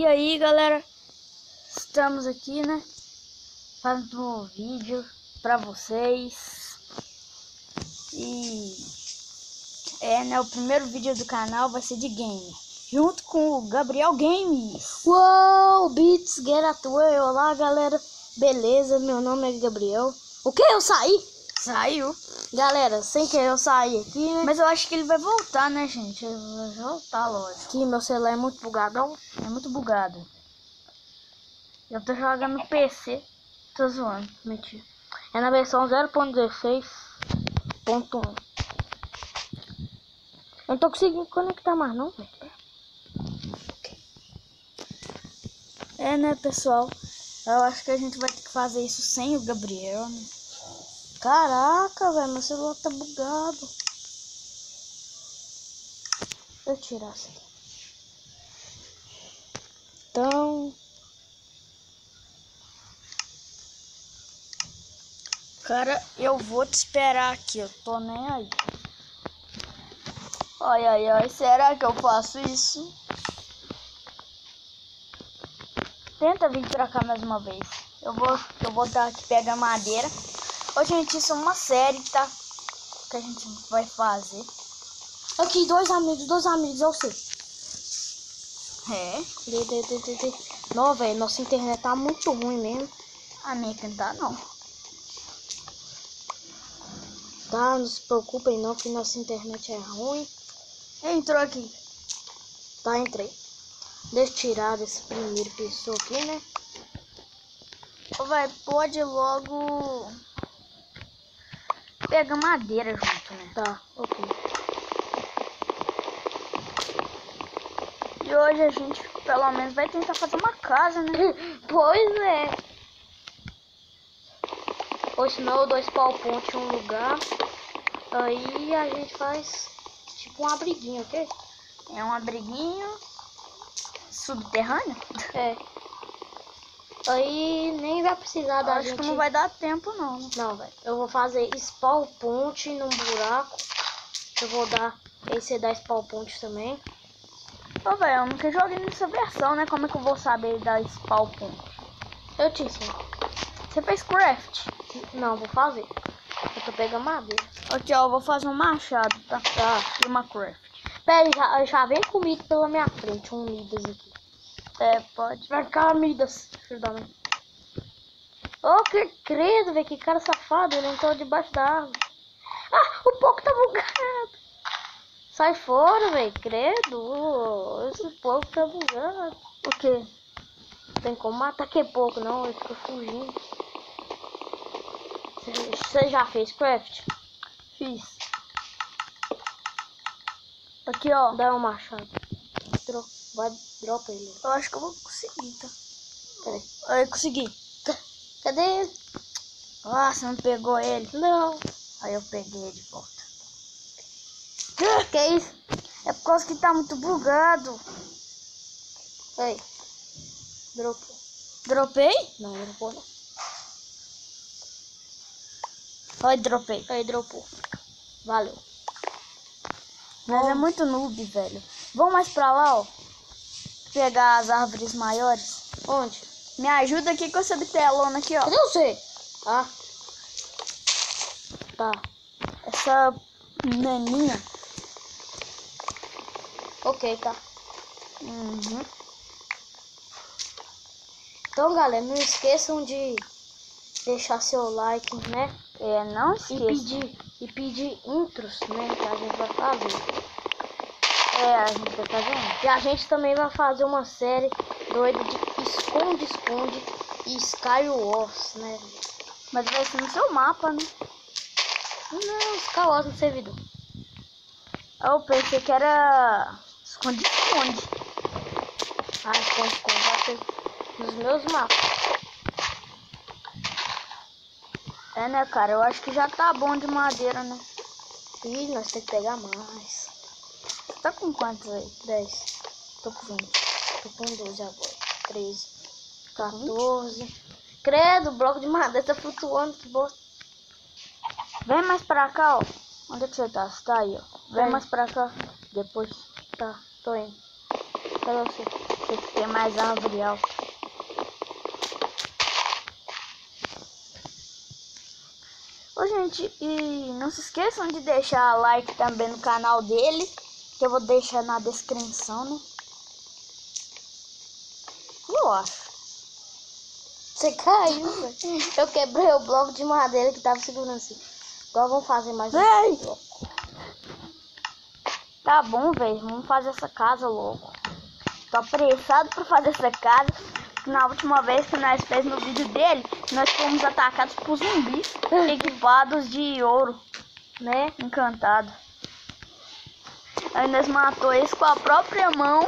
E aí, galera, estamos aqui, né, fazendo um vídeo pra vocês. E o primeiro vídeo do canal vai ser de game, junto com o Gabriel Games. Uou, Beats Get Away. Olá, galera, beleza? Meu nome é Gabriel. O que? Eu saí? Saiu. Galera, sem querer eu saí aqui, né? Mas eu acho que ele vai voltar, né, gente? Ele vai voltar, lógico. Aqui meu celular é muito bugadão. É muito bugado. Eu tô jogando no PC. Tô zoando. Mentira. É na versão 0.16.1. Eu não tô conseguindo conectar mais não, velho. Né, pessoal? Eu acho que a gente vai ter que fazer isso sem o Gabriel, né? Caraca, velho, meu celular tá bugado. Deixa eu tirar isso aqui. Então... Cara, eu vou te esperar aqui, eu tô nem aí. Ai, ai, ai, será que eu faço isso? Tenta vir pra cá mais uma vez. Eu vou dar aqui, pegar madeira. Ô, gente, isso é uma série, tá? Que a gente vai fazer. Aqui, dois amigos, eu sei. É? Não, velho, nossa internet tá muito ruim mesmo. A minha que não tá, não. Tá, não se preocupem não, que nossa internet é ruim. Entrou aqui. Tá, entrei. Deixa eu tirar desse primeiro pessoa aqui, né? Ô, vai, pode logo pegar madeira junto, né? Tá, ok. E hoje a gente, pelo menos, vai tentar fazer uma casa, né? Pois é. Ou senão eu dou esse pau ponte em um lugar. Aí a gente faz tipo um abriguinho, ok? É um abriguinho subterrâneo? É. Aí nem vai precisar da Acho gente... que não vai dar tempo, não. Não, velho. Eu vou fazer spawn ponte num buraco. Eu vou dar... Aí você dá spawn ponte também. Ô, velho, eu nunca joguei nessa versão, né? Como é que eu vou saber dar spawn ponte? Eu te ensino. Você fez craft? Não, vou fazer. Eu tô pegando madeira. Aqui, ó, eu vou fazer um machado, tá? Tá. E uma craft. Pera, já vem comida pela minha frente. Um Midas aqui. É, pode. Vai ficar Midas, filho da mãe. Oh, que credo, velho. Que cara safado. Ele entrou debaixo da árvore. Ah, o porco tá bugado. Sai fora, velho. Credo. Esse porco tá bugado. O quê? Tem como matar que porco, não. Ele fica fugindo. Você já fez craft? Fiz. Aqui, ó. Dá um machado. Dropa ele. Eu acho que eu vou conseguir, tá? Peraí. Aí, consegui. Cadê ele? Ah, você não pegou ele? Não. Aí eu peguei ele de volta. Que isso? É por causa que tá muito bugado. Aí. Dropou. Dropei? Não, dropou não. Aí, dropei. Aí, dropou. Valeu. Mas é muito noob, velho. Vamos mais pra lá, ó. Pegar as árvores maiores. Onde? Me ajuda aqui com essa bitelona aqui, ó. Cadê você? Ah. Tá. Essa naninha. Ok, tá. Uhum. Então, galera, não esqueçam de deixar seu like, né? É, não esqueça. E pedir intros, né? Que a gente vai fazer. É, a gente vai fazer. E a gente também vai fazer uma série doida de esconde-esconde e Skywars, né? Mas vai ser no seu mapa, né? Não, Skywars no servidor. Eu pensei que era esconde-esconde. Ah, esconde-esconde vai ser nos meus mapas. É, né, cara? Eu acho que já tá bom de madeira, né? Ih, nós temos que pegar mais. Você tá com quantos aí? 10. Tô com 20. Tô com 12 agora. 13. 14. Credo, o bloco de madeira tá flutuando, que bosta. Vem mais pra cá, ó. Onde é que você tá? Você tá aí, ó. Vem Vem. mais pra cá. Depois. Tá, tô indo. Cadê você? Tem que ter mais árvore alta. Ô, gente, e não se esqueçam de deixar like também no canal dele, que eu vou deixar na descrição, né? Eu acho. Você caiu, velho. Eu quebrei o bloco de madeira que tava segurando assim. Agora vamos fazer mais um bloco. Tá bom, velho. Vamos fazer essa casa logo. Tô apressado pra fazer essa casa. Na última vez que nós fez no vídeo dele, nós fomos atacados por zumbis equipados de ouro, né? Encantado. Aí nós matou eles com a própria mão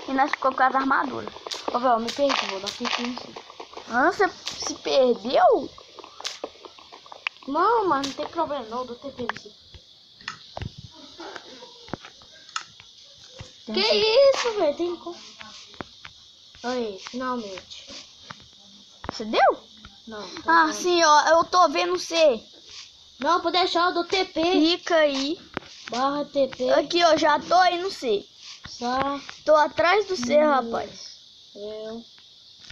e nós ficou com as armaduras. Ô, velho, me perdi, vou dar um Ah, você se perdeu? Não, mas não tem problema não, do TP em si. Que isso, velho? Tem como? Aí, finalmente. Você deu? Não. Ah, sim, ó. Eu tô vendo você. Não, pode deixar o do TP. Clica aí. Barra TP. Aqui, ó. Já tô aí no C. Tá. Tô atrás do C, rapaz.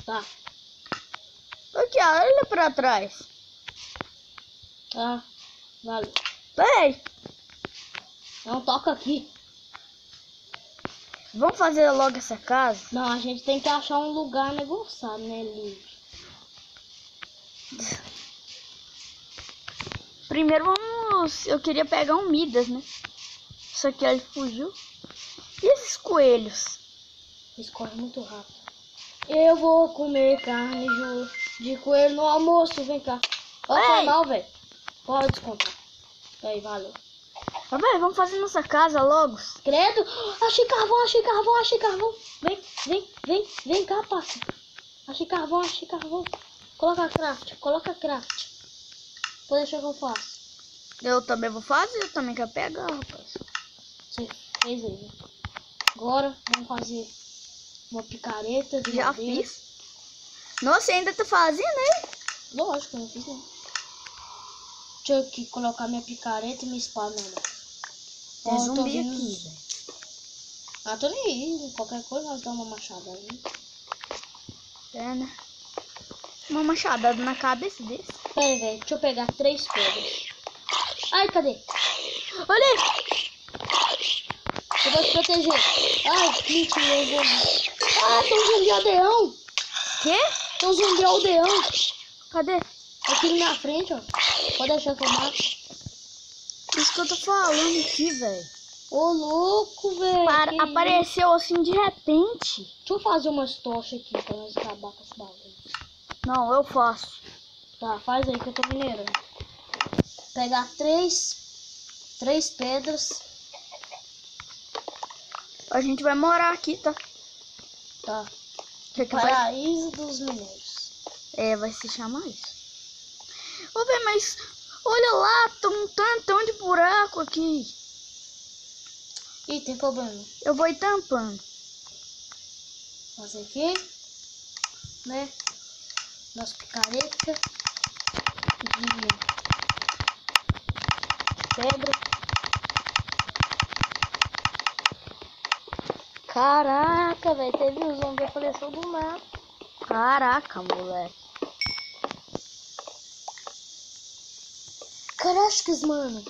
Tá. Aqui, ó. Olha pra trás. Tá. Valeu. Peraí. Não toca aqui. Vamos fazer logo essa casa? Não, a gente tem que achar um lugar negociado, né, livre. Primeiro vamos... Eu queria pegar um Midas, né? Só que ele fugiu. E esses coelhos? Eles correm muito rápido. Eu vou comer carne de coelho no almoço, vem cá. Ó, foi mal, velho. Pode descontar. Aí, valeu. Tá bem, vamos fazer nossa casa logo. Credo, achei carvão, achei carvão, achei carvão. Vem cá, parceiro. Achei carvão, achei carvão. Coloca craft. Pode deixar que eu faço. Eu também vou fazer, eu também quero pegar, rapaz. Você fez aí, né? Agora, vamos fazer uma picareta de Já madeira. fiz. Nossa, ainda tá fazendo, né? Lógico, eu não fiz não. Deixa eu aqui colocar minha picareta e minha espada, né? Tem zumbi aqui, velho. Ah, tô nem aí. Qualquer coisa nós damos uma machada aí. É, né? Uma machadada na cabeça desse. Pera aí, velho. Deixa eu pegar 3 pedras. Ai, cadê? Olha aí. Eu vou te proteger. Ai, mentira, eu vou... Ah, tem um zumbi aldeão. Quê? Tem um zumbi aldeão. Cadê? Aqui na minha frente, ó. Pode deixar que eu mato. Isso que eu tô falando aqui, velho. Ô, louco, velho. Apareceu assim de repente. Deixa eu fazer umas tochas aqui pra nós acabar com esse bagulho. Não, eu faço. Tá, faz aí que eu tô minerando. Pegar 3 pedras. A gente vai morar aqui, tá? Tá. Que vai... Paraíso dos mineiros. É, vai se chamar isso. Ô, velho, mas olha lá, tem um tantão de buraco aqui. Ih, tem problema. Eu vou ir tampando. Fazer aqui, né? Nossa picareta de pedra. Caraca, velho, teve um zumbi apareceu do nada. Caraca, moleque. Caracas, mano.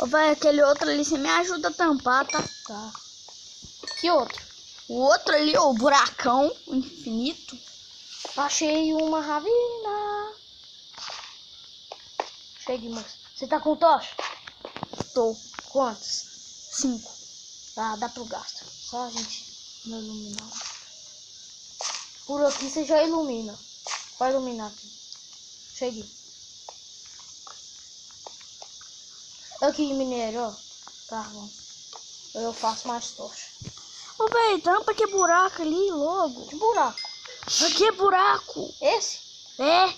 Ô, velho, aquele outro ali, você me ajuda a tampar, tá? Tá. Que outro? O outro ali, o buracão infinito. Achei uma ravina. Cheio de moça. Você tá com tocha? Tô. Quantos? 5. Tá, dá pro gasto. Só a gente não iluminar. Por aqui você já ilumina. Vai iluminar aqui. Chegue. Aqui, minério, ó. Carvão. Eu faço mais tocha. Ô, velho, tampa que buraco ali logo. Que buraco? Aqui é buraco. Esse? É.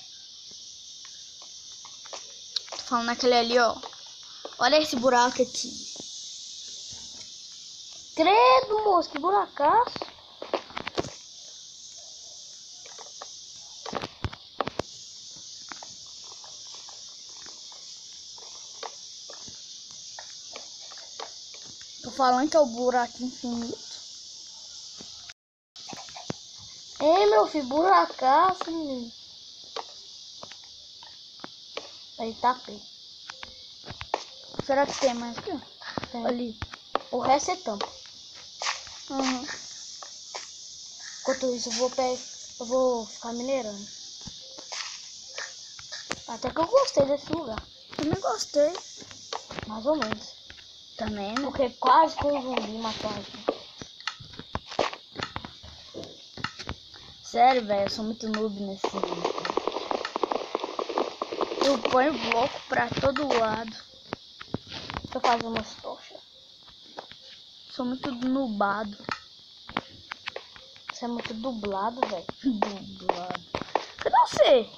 Tô falando naquele ali, ó. Olha esse buraco aqui. Credo, moço, que buracaço. falando que é o buraco infinito. Ei, meu filho, buracaço, menino. Aí tá feio. Será que tem mais aqui? Tem. Ali. O resto é tampa. Uhum. Enquanto isso, eu vou ficar minerando. Até que eu gostei desse lugar. Também gostei. Mais ou menos. Também, né? Porque quase que um zumbi matou a gente. Sério, velho, eu sou muito noob nesse vídeo. Eu ponho bloco pra todo lado. Deixa eu fazer umas tochas. Sou muito nubado. Você é muito dublado, velho. Dublado. Cadê você?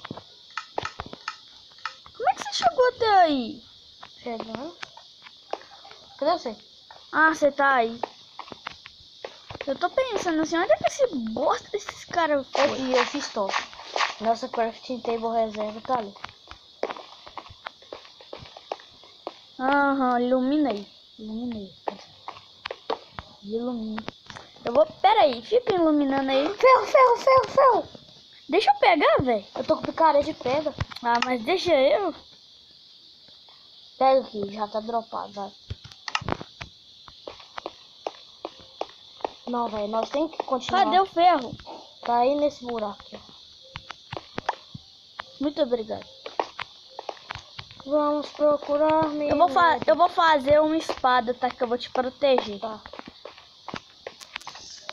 Como é que você chegou até aí? Chegando. Cadê você? Ah, você tá aí. Eu tô pensando assim, onde é que esse bosta desses caras foi? E eu fiz tocha. Nossa crafting table reserva tá ali. Aham, iluminei. Ilumina. Eu vou... Pera aí, fica iluminando aí. Ferro. Deixa eu pegar, velho. Eu tô com picareta de pedra. Ah, mas deixa eu. Pega aqui, já tá dropado, vai. Não, velho, nós temos que continuar. Cadê o ferro? Tá aí nesse buraco aqui, ó. Muito obrigado. Vamos procurar Eu vou fazer uma espada, tá? Que eu vou te proteger. Tá.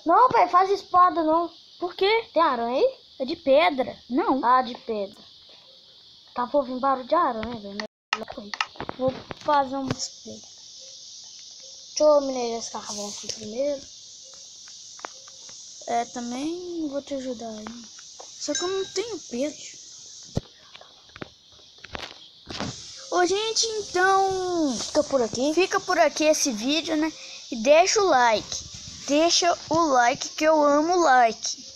Não, velho, faz espada não. Por quê? Tem aranha aí? É de pedra. Não. Ah, de pedra. Tá por vir barulho de aranha, velho. Vou fazer uma espada. Deixa eu minerar esse carvão aqui primeiro. É, também vou te ajudar aí. Só que eu não tenho peixe. Ô, gente, então... Fica por aqui esse vídeo, né? E deixa o like. Deixa o like, que eu amo like.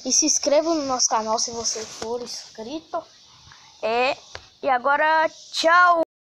E se inscreva no nosso canal se você for inscrito. E agora, tchau!